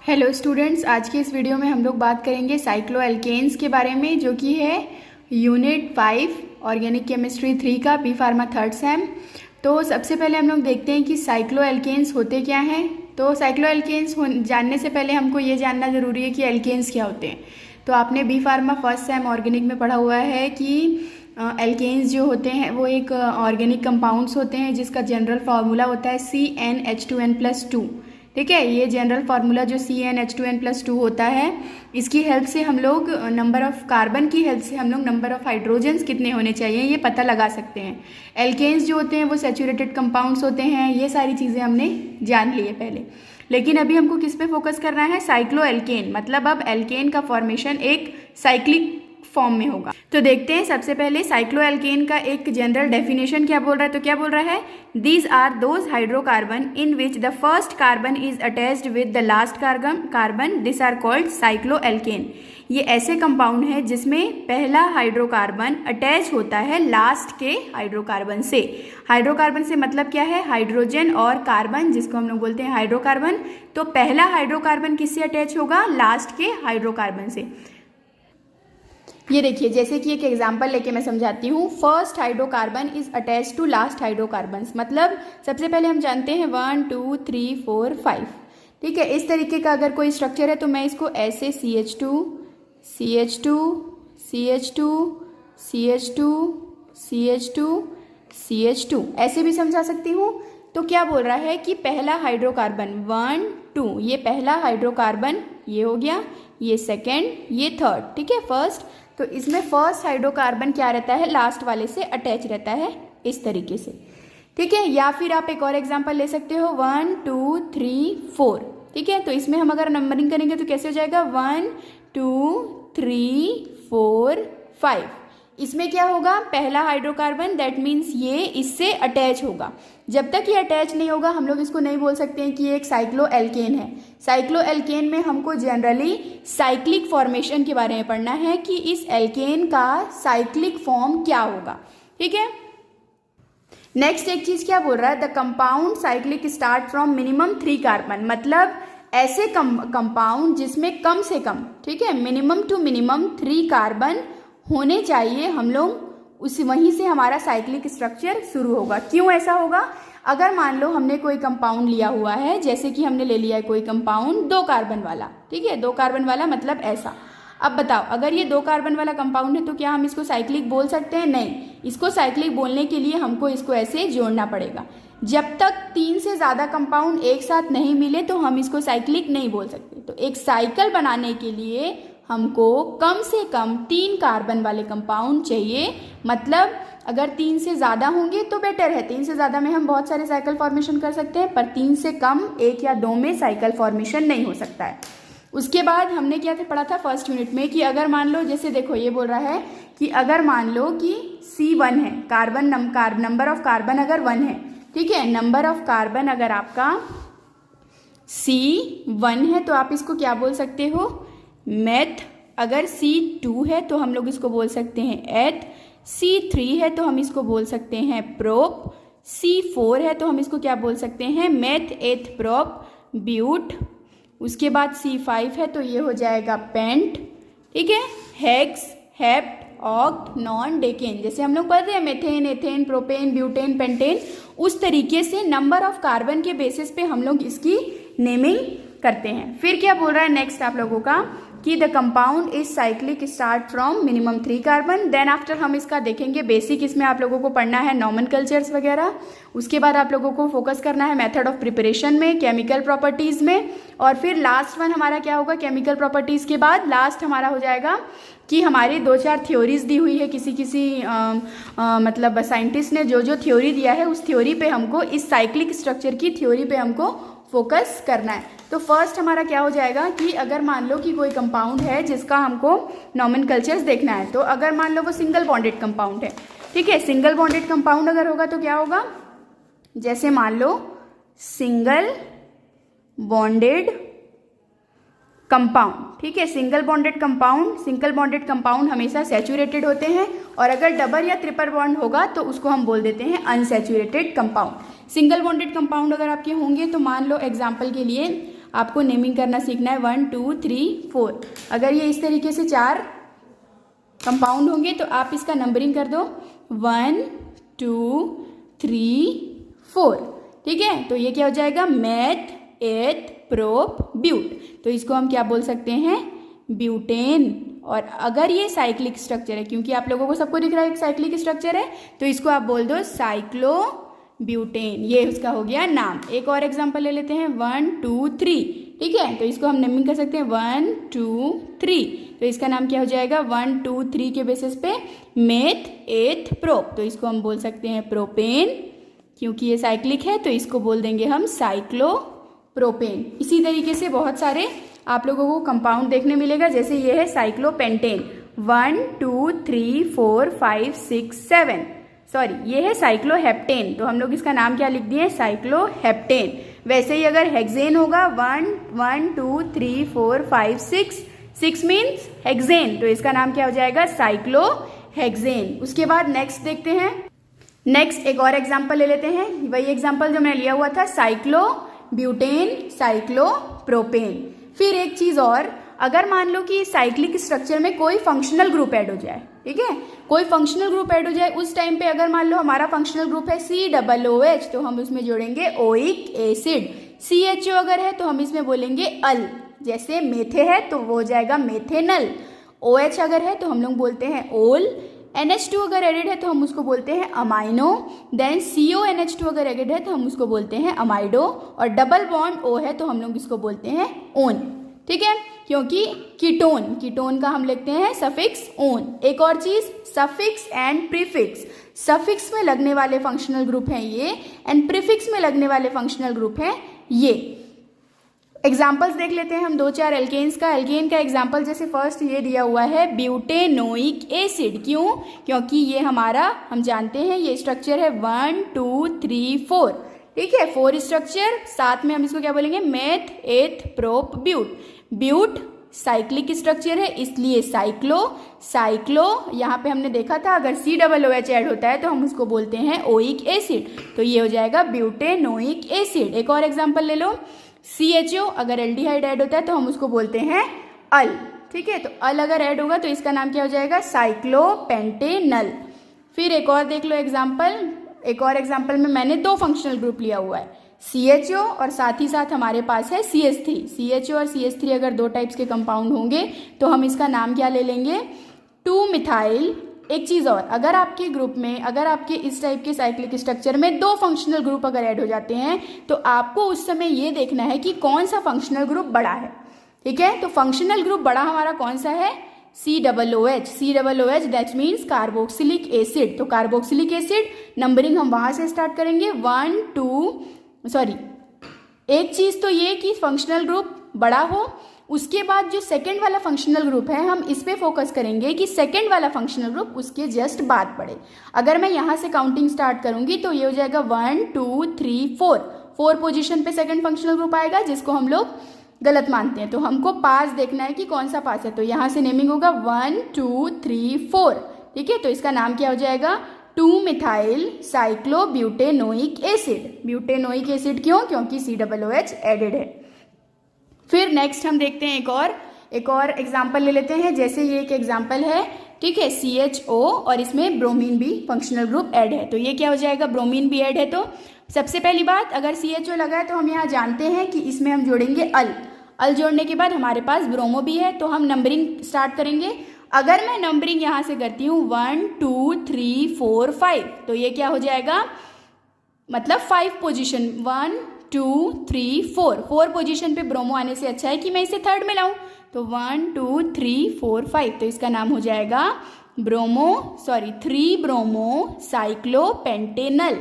Hello students, आज के इस वीडियो में हम लोग बात करेंगे साइक्लोएल्केन्स के बारे में, जो कि है यूनिट 5 ऑर्गेनिक केमिस्ट्री 3 का बी फार्मा थर्ड सेम। तो सबसे पहले हम लोग देखते हैं कि साइक्लोएल्केन्स होते क्या हैं। तो साइक्लोएल्केन्स जानने से पहले हमको ये जानना ज़रूरी है कि एल्केन्स क्या होते हैं। तो आपने B pharma first sem organic में पढ़ा हुआ है कि एल्केन्स जो होते हैं वो एक ऑर्गेनिक कंपाउंड्स होते हैं जिसका जनरल फार्मूला होता है CnH2n+2। ठीक है, ये जनरल फार्मूला जो CnH2n+2 होता है, इसकी हेल्प से हम लोग नंबर ऑफ कार्बन की हेल्प से हम लोग नंबर ऑफ हाइड्रोजन्स कितने होने चाहिए ये पता लगा सकते हैं। एल्केन्स जो होते हैं वो सैचुरेटेड कंपाउंड्स होते हैं। ये सारी चीज़ें हमने जान ली है पहले, लेकिन अभी हमको किस पे फोकस करना है? साइक्लोएल्केन। मतलब अब एल्केन का फॉर्मेशन एक साइक्लिक फॉर्म में होगा। तो देखते हैं सबसे पहले साइक्लोएल्केन का एक जनरल डेफिनेशन क्या बोल रहा है। तो क्या बोल रहा है? These are those hydrocarbon in which the first carbon is attached with the last carbon, this are called cycloalkane. ये ऐसे कंपाउंड है जिसमें पहला हाइड्रोकार्बन अटैच होता है लास्ट के हाइड्रोकार्बन से। हाइड्रोकार्बन से मतलब क्या है? हाइड्रोजन और कार्बन, जिसको हम लोग बोलते हैं हाइड्रोकार्बन। तो पहला हाइड्रोकार्बन किससे अटैच होगा? लास्ट के हाइड्रोकार्बन से। ये देखिए, जैसे कि एक एग्जांपल लेके मैं समझाती हूँ। First hydrocarbon is attach to last hydrocarbon. मतलब सबसे पहले हम जानते हैं 1 2 3 4 5। ठीक है, इस तरीके का अगर कोई स्ट्रक्चर है तो मैं इसको ऐसे CH2 CH2 CH2 CH2 CH2 CH2 ऐसे भी समझा सकती हूँ। तो क्या बोल रहा है कि पहला हाइड्रोकार्बन 1 2, ये पहला हाइड्रोकार्बन ये हो गया, ये सेकेंड, ये थर्ड। ठीक है, फर्स्ट। तो इसमें फर्स्ट हाइड्रोकार्बन क्या रहता है? लास्ट वाले से अटैच रहता है इस तरीके से। ठीक है, या फिर आप एक और एग्जांपल ले सकते हो 1 2 3 4। ठीक है, तो इसमें हम अगर नंबरिंग करेंगे तो कैसे हो जाएगा? 1 2 3 4 5। इसमें क्या होगा? पहला हाइड्रोकार्बन, दैट मीन्स ये इससे अटैच होगा। जब तक ये अटैच नहीं होगा हम लोग इसको नहीं बोल सकते हैं कि ये एक साइक्लोएल्केन है। साइक्लोएल्केन में हमको जनरली साइक्लिक फॉर्मेशन के बारे में पढ़ना है कि इस एल्केन का साइक्लिक फॉर्म क्या होगा। ठीक है, नेक्स्ट एक चीज क्या बोल रहा है? The compound cyclic start from minimum 3 carbon. मतलब ऐसे कंपाउंड जिसमें कम से कम, ठीक है, मिनिमम टू मिनिमम 3 कार्बन होने चाहिए, हम लोग उस वहीं से हमारा साइक्लिक स्ट्रक्चर शुरू होगा। क्यों ऐसा होगा? अगर मान लो हमने कोई कंपाउंड लिया हुआ है, जैसे कि हमने ले लिया है कोई कंपाउंड 2 कार्बन वाला। ठीक है, 2 कार्बन वाला मतलब ऐसा। अब बताओ, अगर ये 2 कार्बन वाला कंपाउंड है तो क्या हम इसको साइक्लिक बोल सकते हैं? नहीं। इसको साइक्लिक बोलने के लिए हमको इसको ऐसे जोड़ना पड़ेगा। जब तक 3 से ज़्यादा कंपाउंड एक साथ नहीं मिले तो हम इसको साइक्लिक नहीं बोल सकते। तो एक साइकिल बनाने के लिए हमको कम से कम 3 कार्बन वाले कंपाउंड चाहिए। मतलब अगर 3 से ज़्यादा होंगे तो बेटर है। 3 से ज़्यादा में हम बहुत सारे साइकिल फॉर्मेशन कर सकते हैं, पर 3 से कम 1 या 2 में साइकिल फॉर्मेशन नहीं हो सकता है। उसके बाद हमने क्या पढ़ा था फर्स्ट यूनिट में कि अगर मान लो, जैसे देखो ये बोल रहा है कि अगर मान लो कि C1 है, नंबर ऑफ कार्बन अगर 1 है, ठीक है, नंबर ऑफ कार्बन अगर आपका C1 है तो आप इसको क्या बोल सकते हो? मेथ। अगर C2 है तो हम लोग इसको बोल सकते हैं एथ। C3 है तो हम इसको बोल सकते हैं प्रोप। C4 है तो हम इसको क्या बोल सकते हैं? Meth eth prop ब्यूट। उसके बाद C5 है तो ये हो जाएगा पेंट। ठीक है, hex hept oct non decane. जैसे हम लोग पढ़ रहे हैं methane ethane propane butane pentane, उस तरीके से नंबर ऑफ कार्बन के बेसिस पे हम लोग इसकी नेमिंग करते हैं। फिर क्या बोल रहा है नेक्स्ट आप लोगों का कि the compound is cyclic start from minimum 3 carbon. Then after हम इसका देखेंगे बेसिक, इसमें आप लोगों को पढ़ना है नॉमेनक्लेचर्स वगैरह। उसके बाद आप लोगों को फोकस करना है मेथड ऑफ प्रिपरेशन में, केमिकल प्रॉपर्टीज़ में, और फिर लास्ट वन हमारा क्या होगा? केमिकल प्रॉपर्टीज़ के बाद लास्ट हमारा हो जाएगा कि हमारी 2-4 थ्योरीज दी हुई है किसी मतलब साइंटिस्ट ने जो थ्योरी दिया है उस थ्योरी पे हमको, इस साइक्लिक स्ट्रक्चर की थ्योरी पे हमको फोकस करना है। तो फर्स्ट हमारा क्या हो जाएगा कि अगर मान लो कि कोई कंपाउंड है जिसका हमको नॉमेनक्लेचर्स देखना है, तो अगर मान लो वो सिंगल बॉन्डेड कंपाउंड है। ठीक है, सिंगल बॉन्डेड कंपाउंड अगर होगा तो क्या होगा? जैसे मान लो सिंगल बॉन्डेड कंपाउंड। ठीक है, सिंगल बॉन्डेड कंपाउंड हमेशा सैचुरेटेड होते हैं, और अगर डबल या ट्रिपल बॉन्ड होगा तो उसको हम बोल देते हैं unsaturated compound. Single bonded compound अगर आपके होंगे तो मान लो एग्जांपल के लिए आपको नेमिंग करना सीखना है 1 2 3 4। अगर ये इस तरीके से 4 कंपाउंड होंगे तो आप इसका नंबरिंग कर दो 1 2 3 4। ठीक है, तो ये क्या हो जाएगा मेथ, एथ, प्रोप, ब्यूट। तो इसको हम क्या बोल सकते हैं ब्यूटेन। और अगर ये साइक्लिक स्ट्रक्चर है, क्योंकि आप लोगों को सबको दिख रहा है एक साइक्लिक स्ट्रक्चर है, तो इसको आप बोल दो साइक्लो ब्यूटेन। ये उसका हो गया नाम। एक और एग्जांपल ले लेते हैं 1 2 3। ठीक है, तो इसको हम नेमिंग कर सकते हैं 1 2 3। तो इसका नाम क्या हो जाएगा 1 2 3 के बेसिस पे मेथ, एथ, प्रोप। तो इसको हम बोल सकते हैं प्रोपेन, क्योंकि ये साइक्लिक है तो इसको बोल देंगे हम साइक्लो प्रोपेन। इसी तरीके से बहुत सारे आप लोगों को कंपाउंड देखने मिलेगा, जैसे ये है साइक्लोपेंटेन 1 2 3 4 5 6 7। सॉरी, ये है साइक्लोहेप्टेन, तो हम लोग इसका नाम क्या लिख दिए साइक्लोहेप्टेन। वैसे ही अगर हेक्सेन होगा 1 1 2 3 4 5 6, 6 मीन्स हेक्सेन, तो इसका नाम क्या हो जाएगा साइक्लोहेक्सेन। उसके बाद नेक्स्ट देखते हैं। नेक्स्ट एक और एग्जाम्पल ले लेते हैं, वही एग्जाम्पल जो मैंने लिया हुआ था साइक्लो ब्यूटेन, साइक्लो प्रोपेन। फिर एक चीज और, अगर मान लो कि साइक्लिक स्ट्रक्चर में कोई फंक्शनल ग्रुप ऐड हो जाए, ठीक है, कोई फंक्शनल ग्रुप ऐड हो जाए, उस टाइम पे अगर मान लो हमारा फंक्शनल ग्रुप है COOH, तो हम उसमें जोड़ेंगे ओइक एसिड। CHO अगर है तो हम इसमें बोलेंगे अल, जैसे मेथे है तो वो हो जाएगा मेथेनल। OH अगर है तो हम लोग बोलते हैं ओल। NH2 अगर एडेड है तो हम उसको बोलते हैं अमाइनो। देन CONH2 अगर एडेड है तो हम उसको बोलते हैं अमाइडो। और डबल बॉन्ड O है तो हम लोग इसको बोलते हैं ओन। ठीक है, क्योंकि कीटोन का हम लिखते हैं सफिक्स ओन। एक और चीज सफिक्स एंड प्रीफिक्स। सफिक्स में लगने वाले फंक्शनल ग्रुप हैं ये, एंड प्रीफिक्स में लगने वाले फंक्शनल ग्रुप हैं ये। एग्जाम्पल्स देख लेते हैं हम 2-4 एल्केन्स का। एल्केन का एग्जाम्पल जैसे फर्स्ट ये दिया हुआ है ब्यूटेनोइक एसिड। क्यों? क्योंकि ये हमारा हम जानते हैं ये स्ट्रक्चर है 1 2 3 4। ठीक है, 4 स्ट्रक्चर, साथ में हम इसको क्या बोलेंगे meth, eth, prop, but. But cyclic structure है इसलिए साइक्लो यहाँ पे हमने देखा था अगर COOH ऐड होता है तो हम उसको बोलते हैं ओइक एसिड, तो ये हो जाएगा ब्यूटेनोइक एसिड। एक और एग्जाम्पल ले लो CHO अगर एल्डिहाइड ऐड होता है तो हम उसको बोलते हैं अल। ठीक है, तो अल अगर ऐड होगा तो इसका नाम क्या हो जाएगा साइक्लोपेंटेनल। फिर एक और देख लो एग्जाम्पल। एक और एग्जाम्पल में मैंने 2 फंक्शनल ग्रुप लिया हुआ है CHO और साथ ही साथ हमारे पास है CH3। CHO और CH3 अगर 2 टाइप्स के कंपाउंड होंगे तो हम इसका नाम क्या ले लेंगे 2 मिथाइल। एक चीज़ और, अगर आपके ग्रुप में अगर आपके इस टाइप के साइक्लिक स्ट्रक्चर में 2 फंक्शनल ग्रुप अगर ऐड हो जाते हैं तो आपको उस समय ये देखना है कि कौन सा फंक्शनल ग्रुप बड़ा है। ठीक है, तो फंक्शनल ग्रुप बड़ा हमारा कौन सा है COOH that means carboxylic acid. तो कार्बोक्सिलिक एसिड नंबरिंग हम वहां से स्टार्ट करेंगे 1 2 सॉरी, एक चीज तो ये कि फंक्शनल ग्रुप बड़ा हो, उसके बाद जो सेकंड वाला फंक्शनल ग्रुप है हम इस पे फोकस करेंगे कि सेकंड वाला फंक्शनल ग्रुप उसके जस्ट बाद पड़े। अगर मैं यहाँ से काउंटिंग स्टार्ट करूंगी तो ये हो जाएगा 1 2 3 4 पोजीशन पे सेकंड फंक्शनल ग्रुप आएगा, जिसको हम लोग गलत मानते हैं। तो हमको पास देखना है कि कौन सा पास है, तो यहाँ से नेमिंग होगा 1 2 3 4। ठीक है, तो इसका नाम क्या हो जाएगा 2 मिथाइल साइक्लोब्यूटेनोइक एसिड। ब्यूटेनोइक एसिड क्यों? क्योंकि COOH एडेड है। फिर नेक्स्ट हम देखते हैं एक और एग्जाम्पल ले लेते हैं। जैसे ये एक एग्जाम्पल है, ठीक है, CHO और इसमें ब्रोमीन भी फंक्शनल ग्रुप ऐड है, तो ये क्या हो जाएगा ब्रोमीन भी ऐड है। तो सबसे पहली बात, अगर CHO लगा है तो हम यहाँ जानते हैं कि इसमें हम जोड़ेंगे अल जोड़ने के बाद हमारे पास ब्रोमो भी है, तो हम नंबरिंग स्टार्ट करेंगे। अगर मैं नंबरिंग यहाँ से करती हूँ 1 2 3 4 5, तो ये क्या हो जाएगा मतलब 5 पोजीशन 1 2 3 4 पोजीशन पे ब्रोमो आने से अच्छा है कि मैं इसे थर्ड में लाऊं, तो 1 2 3 4 5, तो इसका नाम हो जाएगा 3 ब्रोमो साइक्लोपेंटेनल।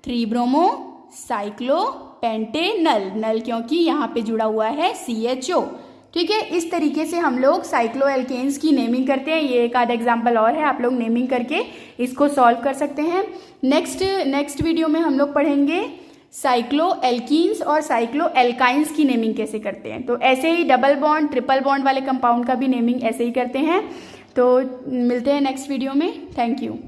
3 ब्रोमो साइक्लोपेंटेनल, नल क्योंकि यहाँ पे जुड़ा हुआ है CHO। ठीक है, इस तरीके से हम लोग साइक्लो एल्केन्स की नेमिंग करते हैं। ये एक आधा एग्जाम्पल और है, आप लोग नेमिंग करके इसको सॉल्व कर सकते हैं। नेक्स्ट वीडियो में हम लोग पढ़ेंगे साइक्लो एल्कीन्स और साइक्लो एल्काइंस की नेमिंग कैसे करते हैं। तो ऐसे ही डबल बॉन्ड ट्रिपल बॉन्ड वाले कंपाउंड का भी नेमिंग ऐसे ही करते हैं। तो मिलते हैं नेक्स्ट वीडियो में। Thank you.